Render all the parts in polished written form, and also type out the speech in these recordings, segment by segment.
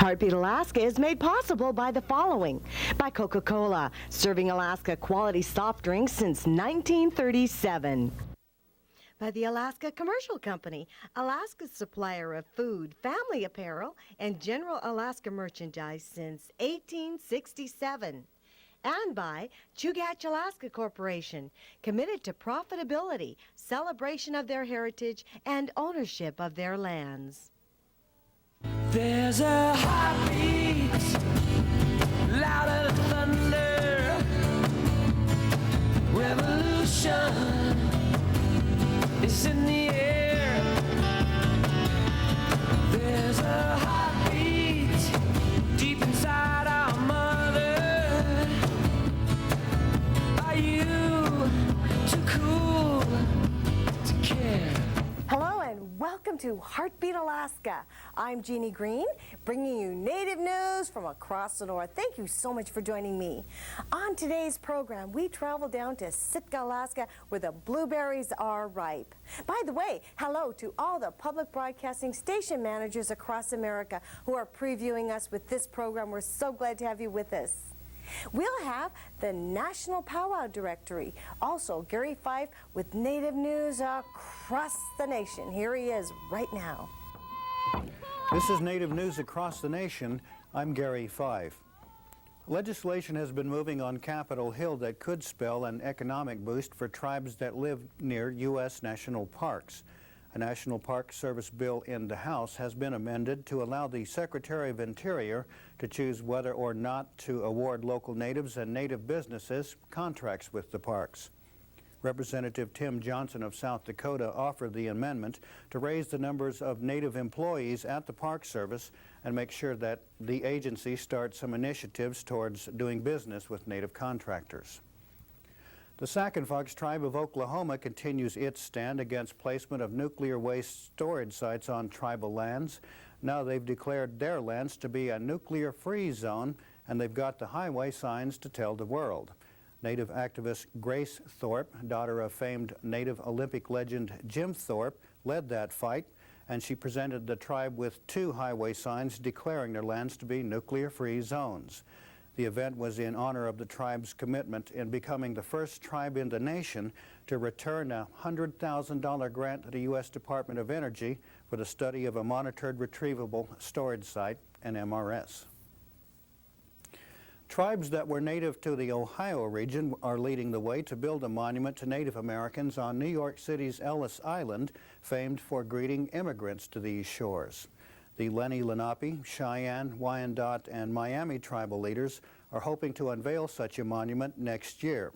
Heartbeat Alaska is made possible by the following. By Coca-Cola, serving Alaska quality soft drinks since 1937. By the Alaska Commercial Company, Alaska's supplier of food, family apparel, and general Alaska merchandise since 1867. And by Chugach Alaska Corporation, committed to profitability, celebration of their heritage, and ownership of their lands. There's a heartbeat, louder than thunder, revolution is in the air. There's a heartbeat deep inside our mother. Are you too cool to care? Hello and welcome to Heartbeat Alaska. I'm Jeannie Green, bringing you native news from across the north. Thank you so much for joining me. On today's program, we travel down to Sitka, Alaska, where the blueberries are ripe. By the way, hello to all the public broadcasting station managers across America who are previewing us with this program. We're so glad to have you with us. We'll have the National Powwow Directory. Also, Gary Fife with native news across the nation. Here he is right now. This is Native News Across the Nation. I'm Gary Fife. Legislation has been moving on Capitol Hill that could spell an economic boost for tribes that live near U.S. national parks. A National Park Service bill in the House has been amended to allow the Secretary of Interior to choose whether or not to award local natives and native businesses contracts with the parks. Representative Tim Johnson of South Dakota offered the amendment to raise the numbers of native employees at the Park Service and make sure that the agency starts some initiatives towards doing business with native contractors. The Sac and Fox Tribe of Oklahoma continues its stand against placement of nuclear waste storage sites on tribal lands. Now they've declared their lands to be a nuclear-free zone, and they've got the highway signs to tell the world. Native activist Grace Thorpe, daughter of famed Native Olympic legend Jim Thorpe, led that fight, and she presented the tribe with 2 highway signs declaring their lands to be nuclear-free zones. The event was in honor of the tribe's commitment in becoming the first tribe in the nation to return a $100,000 grant to the U.S. Department of Energy for the study of a monitored retrievable storage site, an MRS. Tribes that were native to the Ohio region are leading the way to build a monument to Native Americans on New York City's Ellis Island, famed for greeting immigrants to these shores. The Lenni Lenape, Cheyenne, Wyandot, and Miami tribal leaders are hoping to unveil such a monument next year.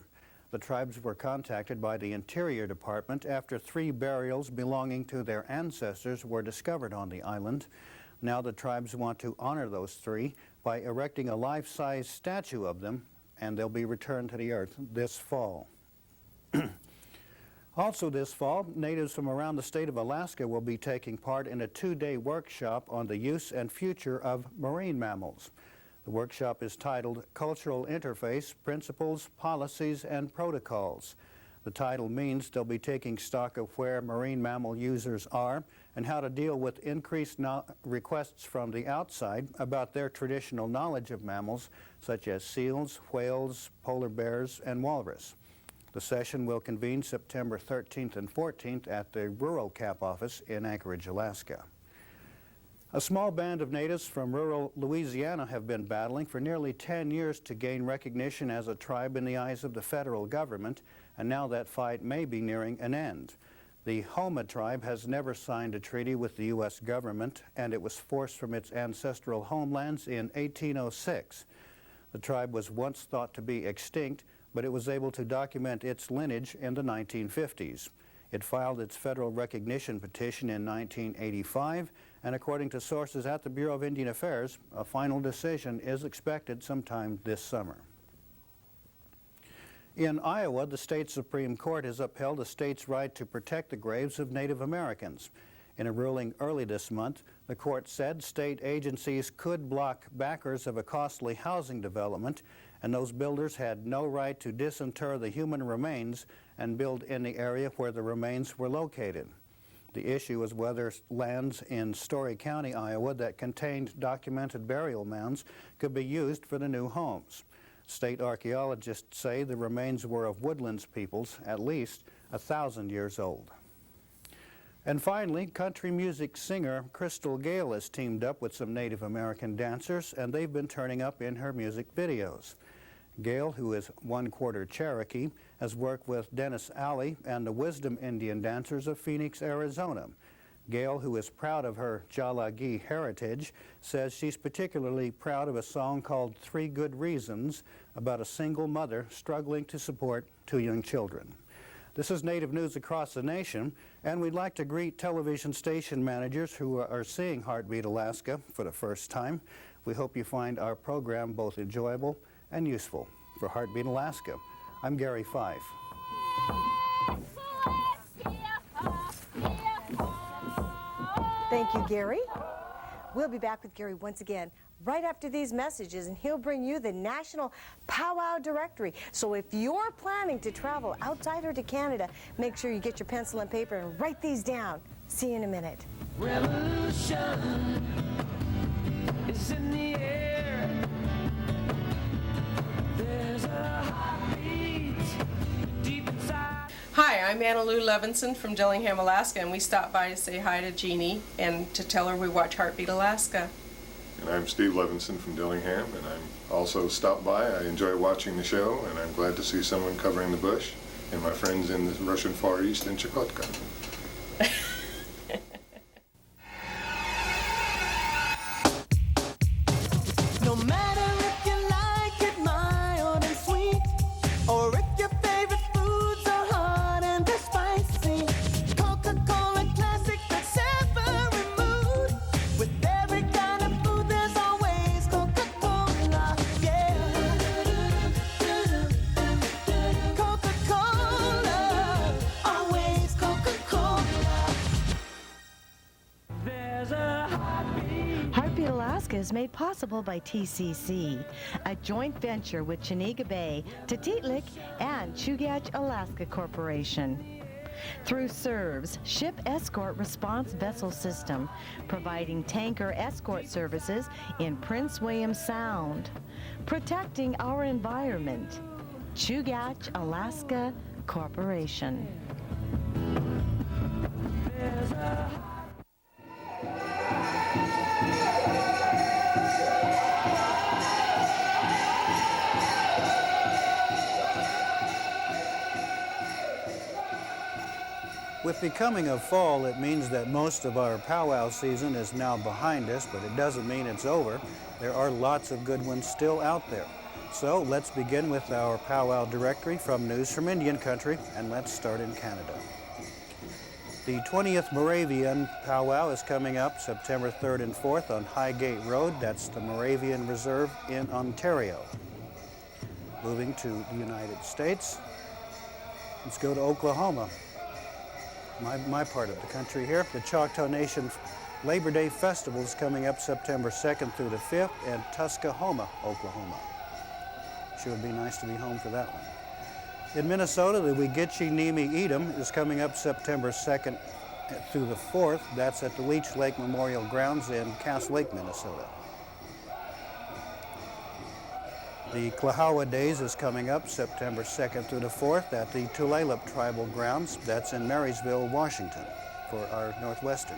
The tribes were contacted by the Interior Department after 3 burials belonging to their ancestors were discovered on the island. Now the tribes want to honor those 3 by erecting a life-size statue of them, and they'll be returned to the earth this fall. Also this fall, natives from around the state of Alaska will be taking part in a 2-day workshop on the use and future of marine mammals. The workshop is titled Cultural Interface, Principles, Policies, and Protocols. The title means they'll be taking stock of where marine mammal users are and how to deal with increased requests from the outside about their traditional knowledge of mammals such as seals, whales, polar bears, and walrus. The session will convene September 13th and 14th at the Rural Cap Office in Anchorage, Alaska. A small band of natives from rural Louisiana have been battling for nearly 10 years to gain recognition as a tribe in the eyes of the federal government, and now that fight may be nearing an end. The Homa tribe has never signed a treaty with the U.S. government, and it was forced from its ancestral homelands in 1806. The tribe was once thought to be extinct, but it was able to document its lineage in the 1950s. It filed its federal recognition petition in 1985, and according to sources at the Bureau of Indian Affairs, a final decision is expected sometime this summer. In Iowa, the state Supreme Court has upheld the state's right to protect the graves of Native Americans. In a ruling early this month, the court said state agencies could block backers of a costly housing development, and those builders had no right to disinter the human remains and build in the area where the remains were located. The issue is whether lands in Story County, Iowa that contained documented burial mounds could be used for the new homes. State archaeologists say the remains were of woodlands peoples, at least 1,000 years old. And finally, country music singer Crystal Gale has teamed up with some Native American dancers, and they've been turning up in her music videos. Gale, who is 1/4 Cherokee, has worked with Dennis Alley and the Wisdom Indian dancers of Phoenix, Arizona. Gale, who is proud of her Jalagi heritage, says she's particularly proud of a song called 3 Good Reasons about a single mother struggling to support 2 young children. This is Native News Across the Nation, and we'd like to greet television station managers who are seeing Heartbeat Alaska for the first time. We hope you find our program both enjoyable and useful. For Heartbeat Alaska, I'm Gary Fife. Thank you, Gary. We'll be back with Gary once again right after these messages, and he'll bring you the National Powwow Directory. So if you're planning to travel outside or to Canada, make sure you get your pencil and paper and write these down. See you in a minute. Revolution is in the air. There's a heartbeat deep inside. Hi, I'm Anna Lou Levinson from Dillingham, Alaska, and we stopped by to say hi to Jeannie and to tell her we watch Heartbeat Alaska. And I'm Steve Levinson from Dillingham, and I'm also stopped by. I enjoy watching the show, and I'm glad to see someone covering the bush and my friends in the Russian Far East in Chukotka. No matter if you like it mild and sweet, or if your favorite foods are hot and they're spicy, Coca-Cola Classic fits every mood. With every kind of food, there's always Coca-Cola, yeah. Coca-Cola, always Coca-Cola. There's a heartbeat. Heartbeat Alaska is made possible by TCC, a joint venture with Chenega Bay, Tutitlik, and Chugach Alaska Corporation. Through SERVS, Ship Escort Response Vessel System, providing tanker escort services in Prince William Sound, protecting our environment. Chugach Alaska Corporation. There's a With the coming of fall, it means that most of our powwow season is now behind us, but it doesn't mean it's over. There are lots of good ones still out there. So let's begin with our powwow directory from News from Indian Country, and let's start in Canada. The 20th Moravian Powwow is coming up September 3rd and 4th on Highgate Road. That's the Moravian Reserve in Ontario. Moving to the United States, let's go to Oklahoma. My part of the country here. The Choctaw Nation Labor Day Festival is coming up September 2nd through the 5th in Tuscaloosa, Oklahoma. Sure would be nice to be home for that one. In Minnesota, the Wigitchi Nimi Edom is coming up September 2nd through the 4th. That's at the Leech Lake Memorial Grounds in Cass Lake, Minnesota. The Klahawa Days is coming up September 2nd through the 4th at the Tulalip Tribal Grounds. That's in Marysville, Washington, for our Northwestern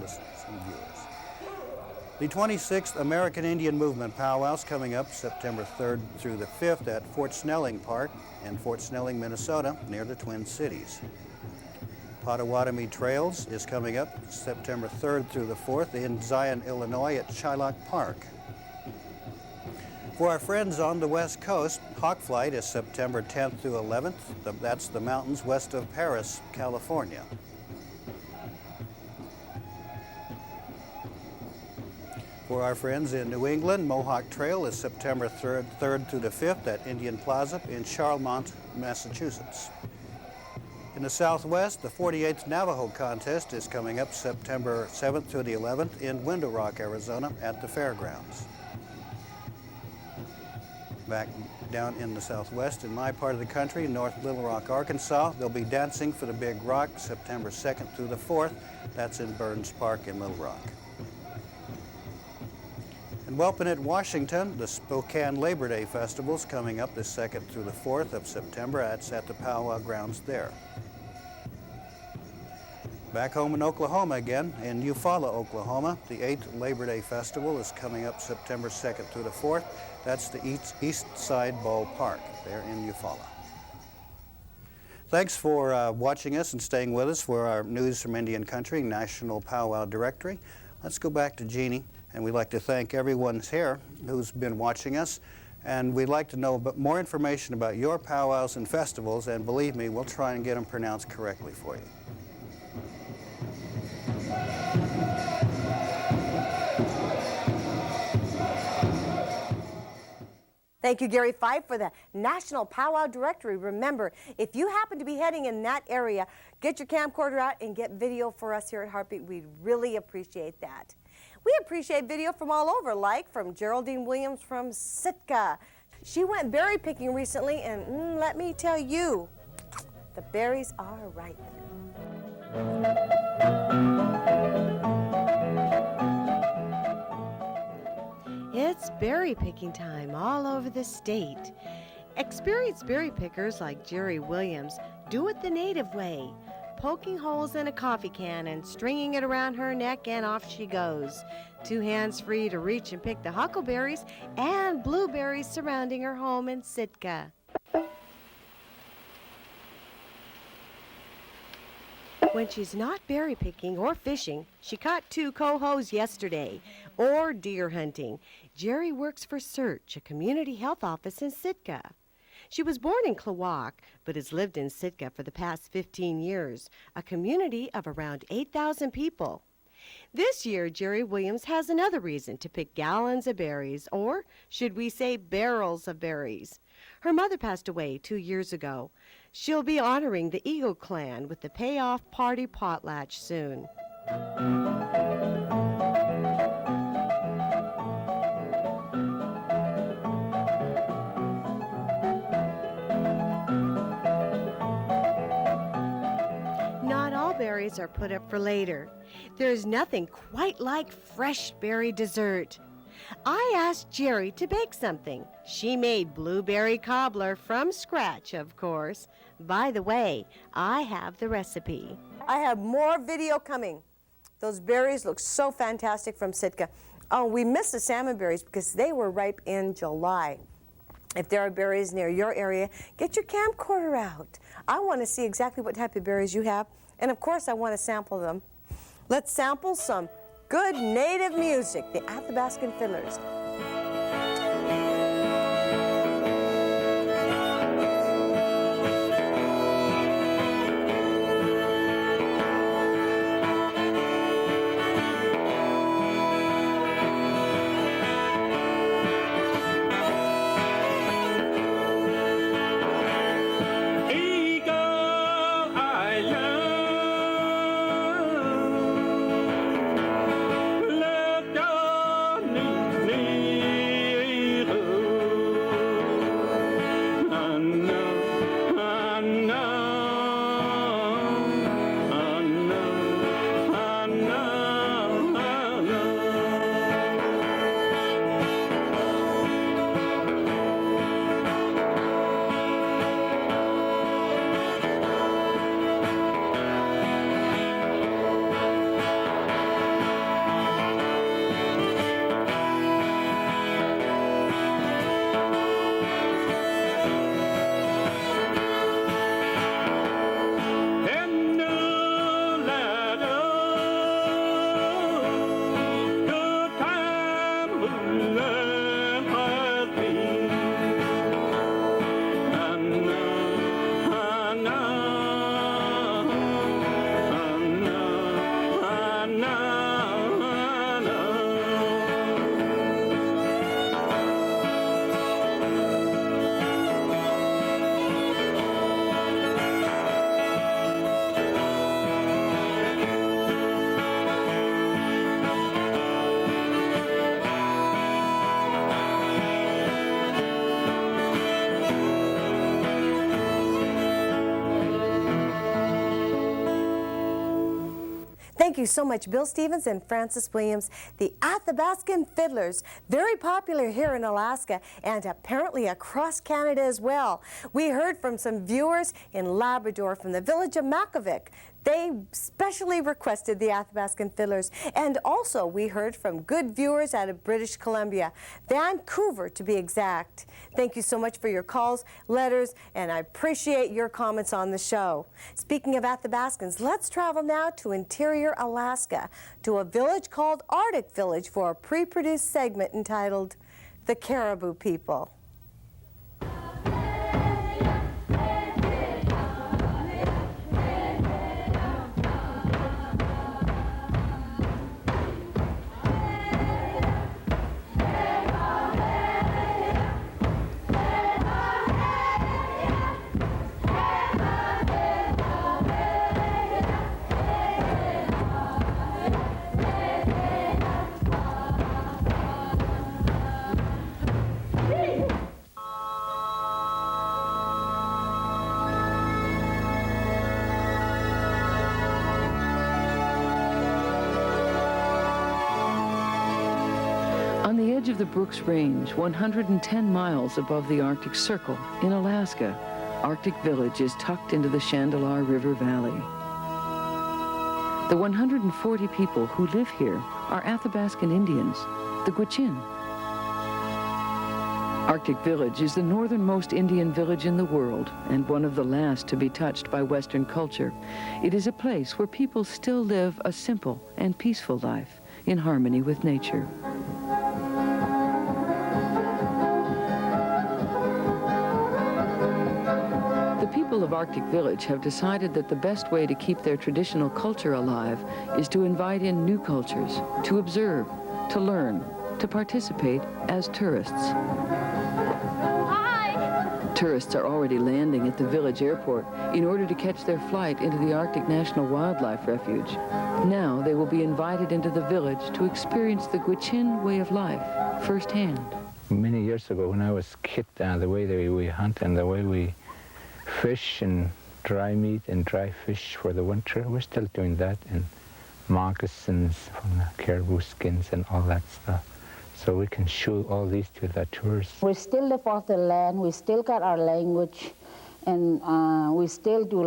listeners and viewers. The 26th American Indian Movement Powwow is coming up September 3rd through the 5th at Fort Snelling Park in Fort Snelling, Minnesota, near the Twin Cities. Potawatomi Trails is coming up September 3rd through the 4th in Zion, Illinois at Shylock Park. For our friends on the West Coast, Hawk Flight is September 10th through 11th. That's the mountains west of Paris, California. For our friends in New England, Mohawk Trail is September 3rd through the 5th at Indian Plaza in Charlemont, Massachusetts. In the Southwest, the 48th Navajo Contest is coming up September 7th through the 11th in Window Rock, Arizona at the fairgrounds. Back down in the southwest, in my part of the country, North Little Rock, Arkansas, they'll be dancing for the Big Rock September 2nd through the 4th. That's in Burns Park in Little Rock. In Welpinette, Washington, the Spokane Labor Day Festival is coming up the 2nd through the 4th of September. That's at the Powwow grounds there. Back home in Oklahoma again, in Eufaula, Oklahoma, the 8th Labor Day Festival is coming up September 2nd through the 4th. That's the East Side Ballpark there in Eufaula. Thanks for watching us and staying with us for our News from Indian Country National Powwow Directory. Let's go back to Jeannie, and we'd like to thank everyone here who's been watching us. And we'd like to know more information about your powwows and festivals, and believe me, we'll try and get them pronounced correctly for you. Thank you, Gary Fife, for the National Powwow Directory. Remember, if you happen to be heading in that area, get your camcorder out and get video for us here at Heartbeat. We'd really appreciate that. We appreciate video from all over, like from Geraldine Williams from Sitka. She went berry picking recently, and let me tell you, the berries are ripe. It's berry picking time all over the state. Experienced berry pickers like Jerry Williams do it the native way, poking holes in a coffee can and stringing it around her neck, and off she goes. 2 hands free to reach and pick the huckleberries and blueberries surrounding her home in Sitka. When she's not berry picking or fishing, she caught 2 cohos yesterday, or deer hunting. Jerry works for Search, a community health office in Sitka. She was born in Klawock, but has lived in Sitka for the past 15 years, a community of around 8,000 people. This year, Jerry Williams has another reason to pick gallons of berries, or should we say barrels of berries. Her mother passed away 2 years ago. She'll be honoring the Eagle clan with the payoff party potlatch soon. Not all berries are put up for later. There's nothing quite like fresh berry dessert. I asked Jerry to bake something. She made blueberry cobbler from scratch, of course. By the way, I have the recipe. I have more video coming. Those berries look so fantastic from Sitka. Oh, we missed the salmon berries because they were ripe in July. If there are berries near your area, get your camcorder out. I want to see exactly what type of berries you have, and of course I want to sample them. Let's sample some good native music, the Athabascan Fiddlers. Let your knees Thank you so much, Bill Stevens and Francis Williams, the Athabascan Fiddlers, very popular here in Alaska and apparently across Canada as well. We heard from some viewers in Labrador from the village of Makavik. They specially requested the Athabascan Fiddlers. And also we heard from good viewers out of British Columbia, Vancouver to be exact. Thank you so much for your calls, letters, and I appreciate your comments on the show. Speaking of Athabascans, let's travel now to interior Alaska, to a village called Arctic Village for a pre-produced segment entitled The Caribou People. On the edge of the Brooks Range, 110 miles above the Arctic Circle in Alaska, Arctic Village is tucked into the Chandalar River Valley. The 140 people who live here are Athabascan Indians, the Gwich'in. Arctic Village is the northernmost Indian village in the world and one of the last to be touched by Western culture. It is a place where people still live a simple and peaceful life in harmony with nature. The people of Arctic Village have decided that the best way to keep their traditional culture alive is to invite in new cultures, to observe, to learn, to participate as tourists. Hi! Tourists are already landing at the village airport in order to catch their flight into the Arctic National Wildlife Refuge. Now they will be invited into the village to experience the Gwich'in way of life firsthand. Many years ago when I was a kid, the way that we hunt and the way we fish and dry meat and dry fish for the winter, we're still doing that, and moccasins from the caribou skins and all that stuff. So we can show all these to the tourists. We still live off the land, we still got our language, and we still do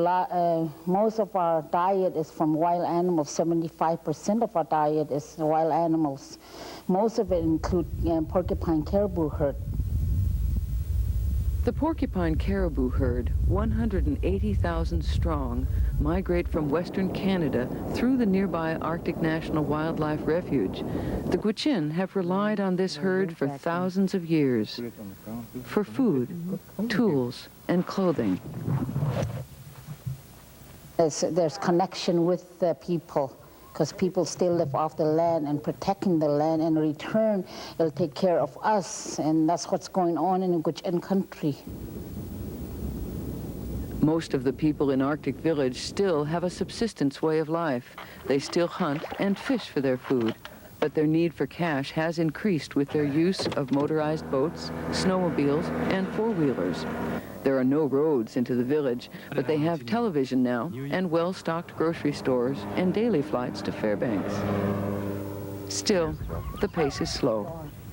most of our diet is from wild animals. 75% of our diet is wild animals. Most of it include porcupine caribou herd. The porcupine caribou herd, 180,000 strong, migrate from Western Canada through the nearby Arctic National Wildlife Refuge. The Gwich'in have relied on this herd for thousands of years for food, tools, and clothing. There's connection with the people, because people still live off the land, and protecting the land. In return, they'll take care of us, and that's what's going on in the Gwich'in country. Most of the people in Arctic Village still have a subsistence way of life. They still hunt and fish for their food, but their need for cash has increased with their use of motorized boats, snowmobiles, and four-wheelers. There are no roads into the village, but they have television now and well-stocked grocery stores and daily flights to Fairbanks. Still, the pace is slow,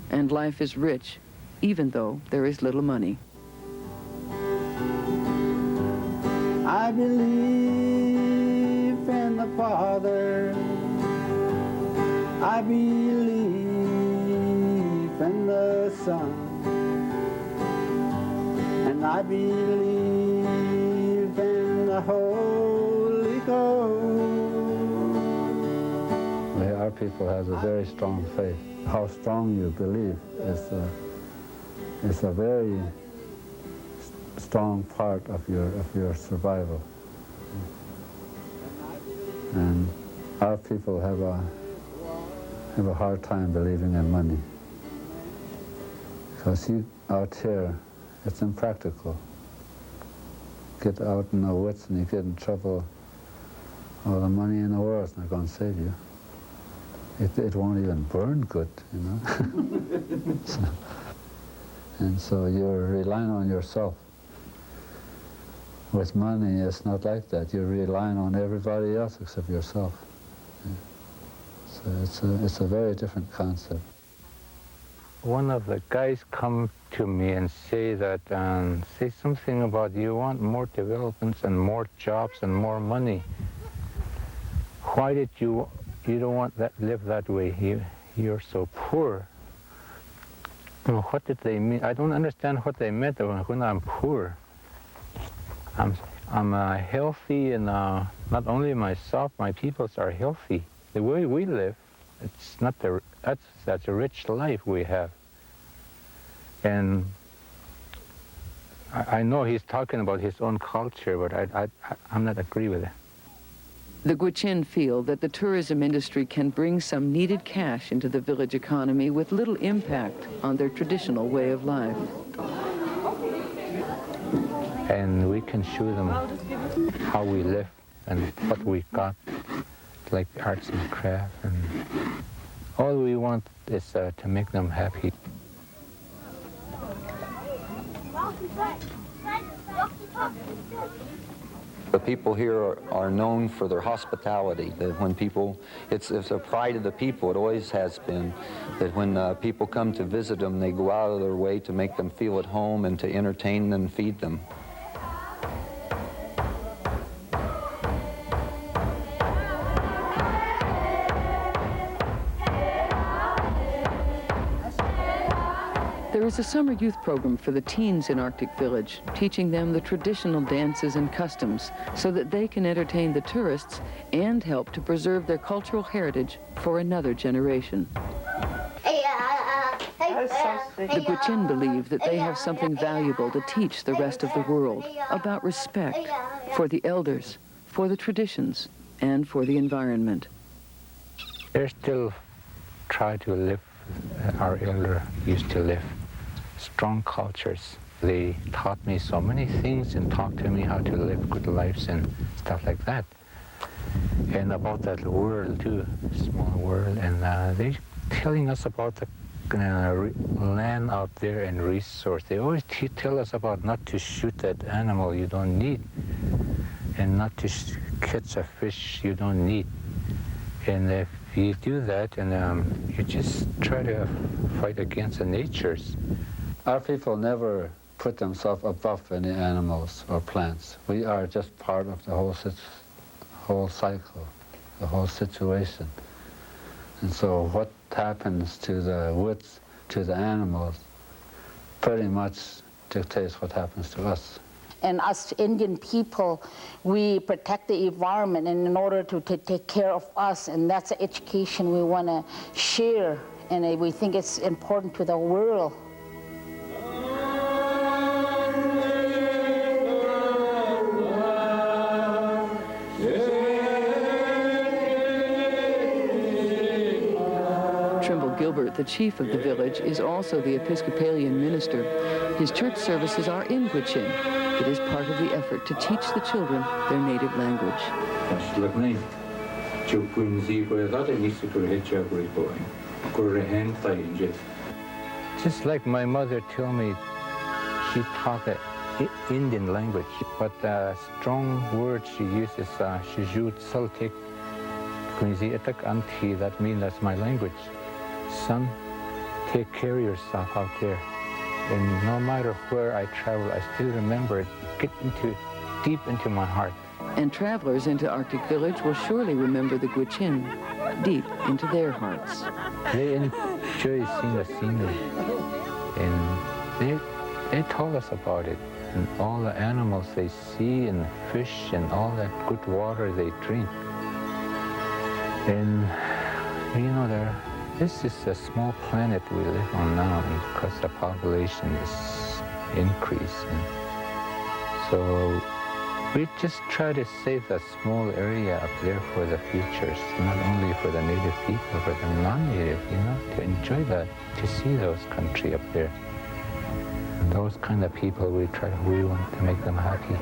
and life is rich, even though there is little money. I believe in the Father. I believe in the Son. And I believe in the Holy Ghost. Our people has a very strong faith. How strong you believe is a very strong part of your survival. And our people have a hard time believing in money, because out here it's impractical. Get out in the woods and you get in trouble. All the money in the world is not going to save you. It won't even burn good, you know. So you're relying on yourself. With money, it's not like that. You're relying on everybody else except yourself. So it's a very different concept. One of the guys come to me and say that, say something about you want more developments and more jobs and more money. Why did you don't want that live that way? You're so poor. Well, what did they mean? I don't understand what they meant when I'm poor. I'm healthy, and not only myself, my peoples are healthy. The way we live, it's not that's a rich life we have. And I know he's talking about his own culture, but I'm not agree with it. The Gwich'in feel that the tourism industry can bring some needed cash into the village economy with little impact on their traditional way of life. And we can show them how we live and what we got, like arts and craft. And all we want is to make them happy. The people here are known for their hospitality. That when people, it's a pride of the people. It always has been. That when people come to visit them, they go out of their way to make them feel at home and to entertain and feed them. There is a summer youth program for the teens in Arctic Village, teaching them the traditional dances and customs so that they can entertain the tourists and help to preserve their cultural heritage for another generation. The Gwich'in believe that they have something valuable to teach the rest of the world about respect for the elders, for the traditions, and for the environment. They still try to live, our elder used to live, strong cultures. They taught me so many things and taught to me how to live good lives and stuff like that. And about that world too, small world. And they telling us about the land out there and resource. They always tell us about not to shoot that animal you don't need, and not to catch a fish you don't need. And if you do that, and you just try to fight against the natures. Our people never put themselves above any animals or plants. We are just part of the whole cycle, the whole situation. And so what happens to the woods, to the animals, pretty much dictates what happens to us. And us Indian people, we protect the environment, and in order to take care of us, and that's the education we want to share, and we think it's important to the world. Gilbert, the chief of the village, is also the Episcopalian minister. His church services are in Gwich'in. It is part of the effort to teach the children their native language. Just like my mother told me, she taught the Indian language, but the strong word she uses, shijut saltik, kunzi etak anti, that means that's my language. Son, take care of yourself out there. And no matter where I travel, I still remember it. Get deep into my heart. And travelers into Arctic Village will surely remember the Gwich'in deep into their hearts. They enjoy seeing the scenery. And they told us about it. And all the animals they see, and fish, and all that good water they drink. And, you know, this is a small planet we live on now, and because the population is increasing. So we just try to save that small area up there for the futures, not only for the native people, but the non-native, you know, to enjoy that, to see those country up there. And those kind of people we want to make them happy.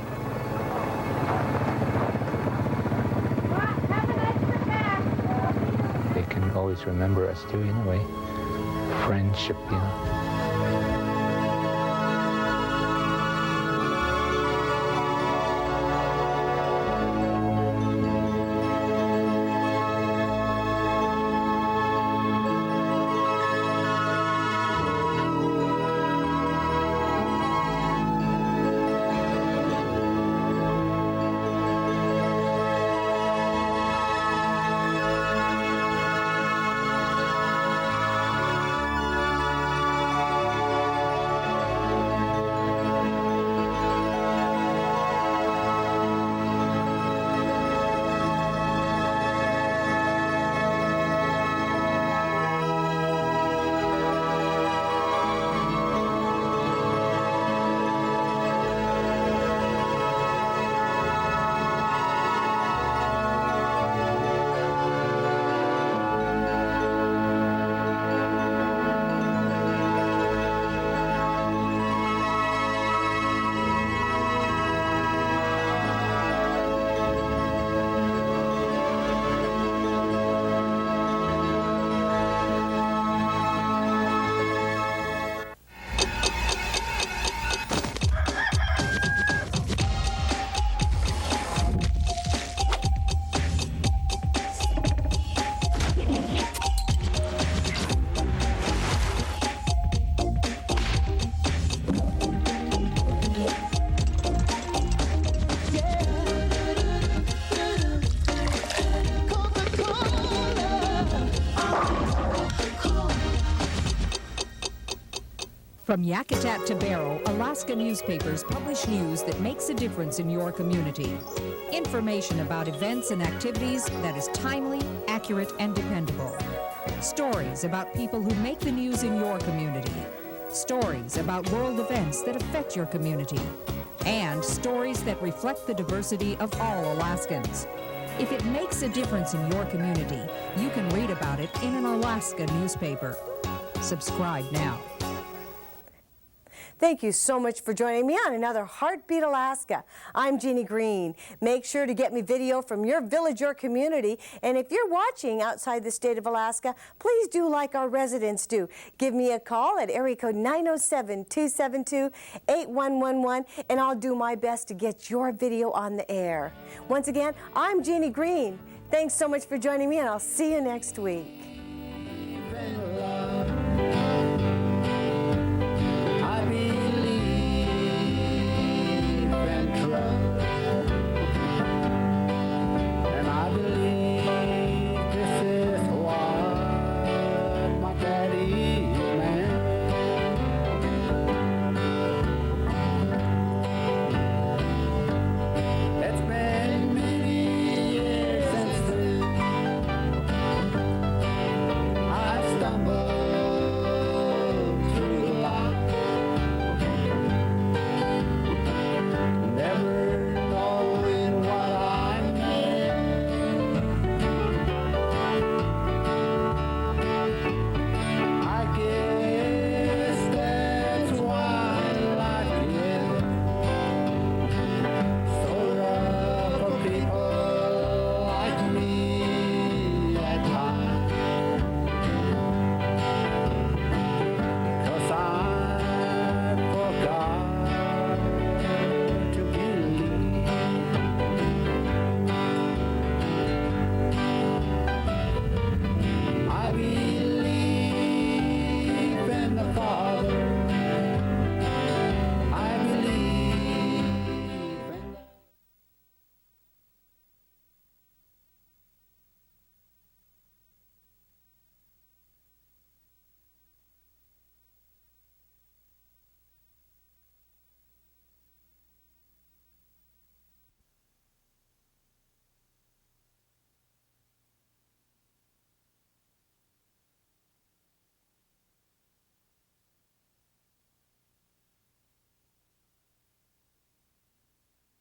Always remember us too, in a way. Friendship, you know. From Yakutat to Barrow, Alaska newspapers publish news that makes a difference in your community. Information about events and activities that is timely, accurate, and dependable. Stories about people who make the news in your community. Stories about world events that affect your community. And stories that reflect the diversity of all Alaskans. If it makes a difference in your community, you can read about it in an Alaska newspaper. Subscribe now. Thank you so much for joining me on another Heartbeat Alaska. I'm Jeannie Green. Make sure to get me video from your village or community. And if you're watching outside the state of Alaska, please do like our residents do. Give me a call at area code 907-272-8111, and I'll do my best to get your video on the air. Once again, I'm Jeannie Green. Thanks so much for joining me, and I'll see you next week.